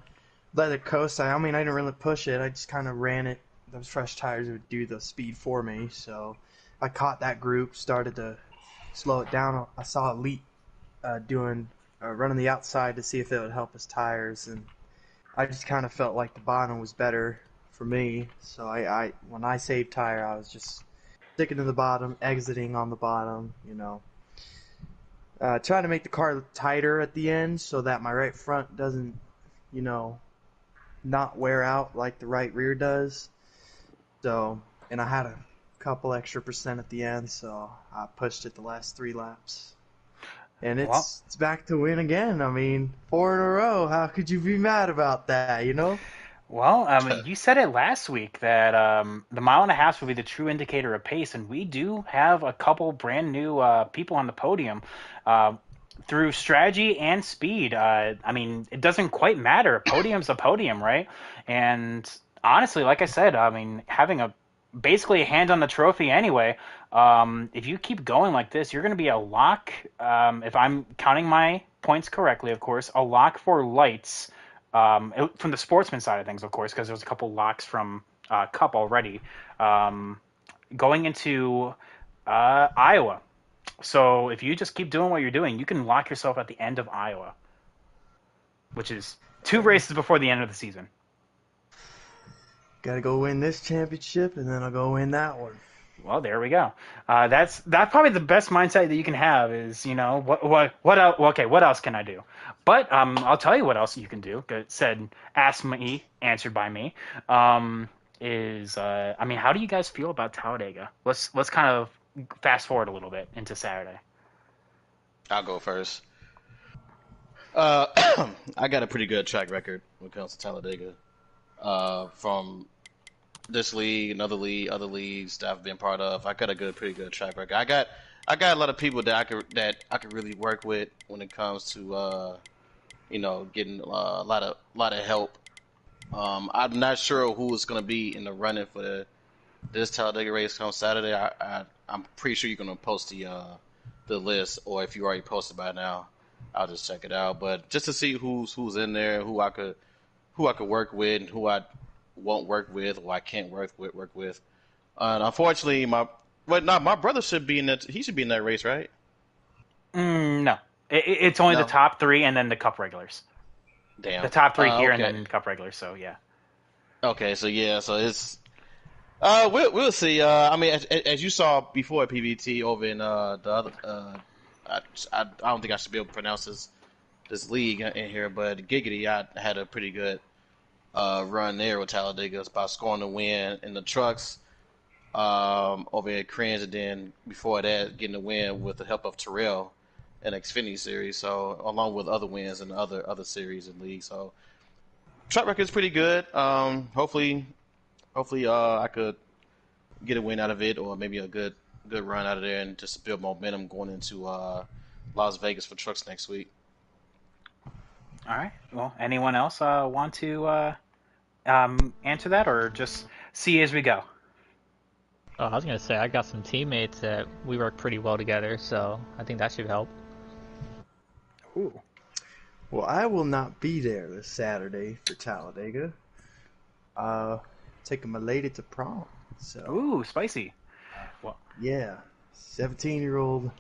let it coast. I mean, I didn't really push it. I just kind of ran it. Those fresh tires would do the speed for me, so I caught that group, started to slow it down. I saw Elite running the outside to see if it would help his tires, and I just kind of felt like the bottom was better for me, so I when I saved tire, I was just sticking to the bottom, exiting on the bottom, you know. Trying to make the car tighter at the end so that my right front doesn't, you know, not wear out like the right rear does. So, and I had a couple extra percent at the end, so I pushed it the last 3 laps. And it's back to win again. I mean, 4 in a row. How could you be mad about that, you know? Well, you said it last week that the 1.5 miles will be the true indicator of pace, and we do have a couple brand new people on the podium through strategy and speed. I mean, it doesn't quite matter. A podium's a podium, right? And honestly, like I said, I mean, having basically a hand on the trophy anyway, if you keep going like this, you're going to be a lock, if I'm counting my points correctly, of course, a lock for lights. From the Sportsman side of things, of course, because there was a couple locks from Cup already, going into Iowa. So if you just keep doing what you're doing, you can lock yourself at the end of Iowa, which is 2 races before the end of the season. Gotta go win this championship, and then I'll go win that one. Well, there we go. That's probably the best mindset that you can have is, you know, what else? Okay, what else can I do? But I'll tell you what else you can do. It said, ask me, answered by me. I mean, how do you guys feel about Talladega? Let's kind of fast forward a little bit into Saturday. I'll go first. I got a pretty good track record when it comes to Talladega. From this league, another league, other leagues that I've been part of, I got a pretty good track record. I got a lot of people that I could really work with when it comes to you know, getting a lot of help. I'm not sure who is going to be in the running for this Talladega race come Saturday. I'm pretty sure you're going to post the list, or if you already posted by now, I'll just check it out. But just to see who's in there, who I could work with, and who I won't work with, or I can't work with. And unfortunately, my brother should be in that. He should be in that race, right? No, it's only the top 3 and then the Cup regulars. Damn, the top 3 here okay. and then Cup regulars. So yeah. Okay, so yeah, so it's we'll see. I mean, as you saw before at PVT over in the other, I don't think I should be able to pronounce his this league in here, but Giggity, I had a pretty good run there with Talladega by scoring the win in the trucks over at Cringe, and then before that, getting the win with the help of Terrell in the Xfinity series. So along with other wins in other series and leagues. So track record is pretty good. Hopefully, I could get a win out of it, or maybe a good run out of there, and just build momentum going into Las Vegas for trucks next week. All right. Well, anyone else want to answer that, or just see as we go? Oh, I was gonna say I got some teammates that we work pretty well together, so I think that should help. Ooh. Well, I will not be there this Saturday for Talladega. Taking my lady to prom. So Ooh, spicy. Well, yeah, 17-year-old,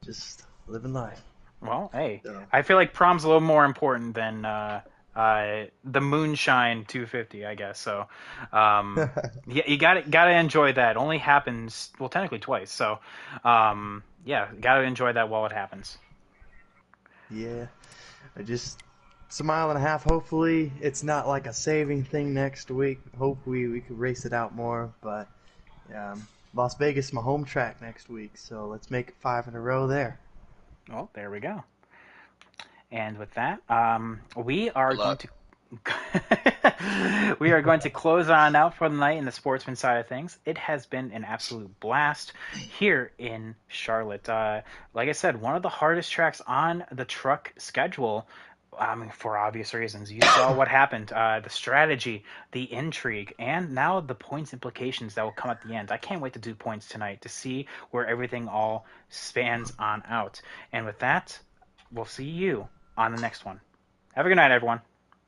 just living life. well, hey, So I feel like prom's a little more important than the Moonshine 250, I guess. So, yeah, you gotta enjoy that. It only happens, well, technically twice. So, yeah, gotta enjoy that while it happens. yeah, it's a mile and a half. Hopefully, it's not like a saving thing next week. Hopefully, we could race it out more. But Las Vegas, my home track next week, so let's make it 5 in a row there. Well, there we go. And with that, we are Good going luck. to we are going to close on out for the night in the Sportsman side of things. It has been an absolute blast here in Charlotte. Like I said, one of the hardest tracks on the truck schedule. I mean, for obvious reasons. You saw what happened, the strategy, the intrigue, and now the points implications that will come at the end. I can't wait to do points tonight to see where everything all spans on out. And with that, we'll see you on the next one. Have a good night, everyone.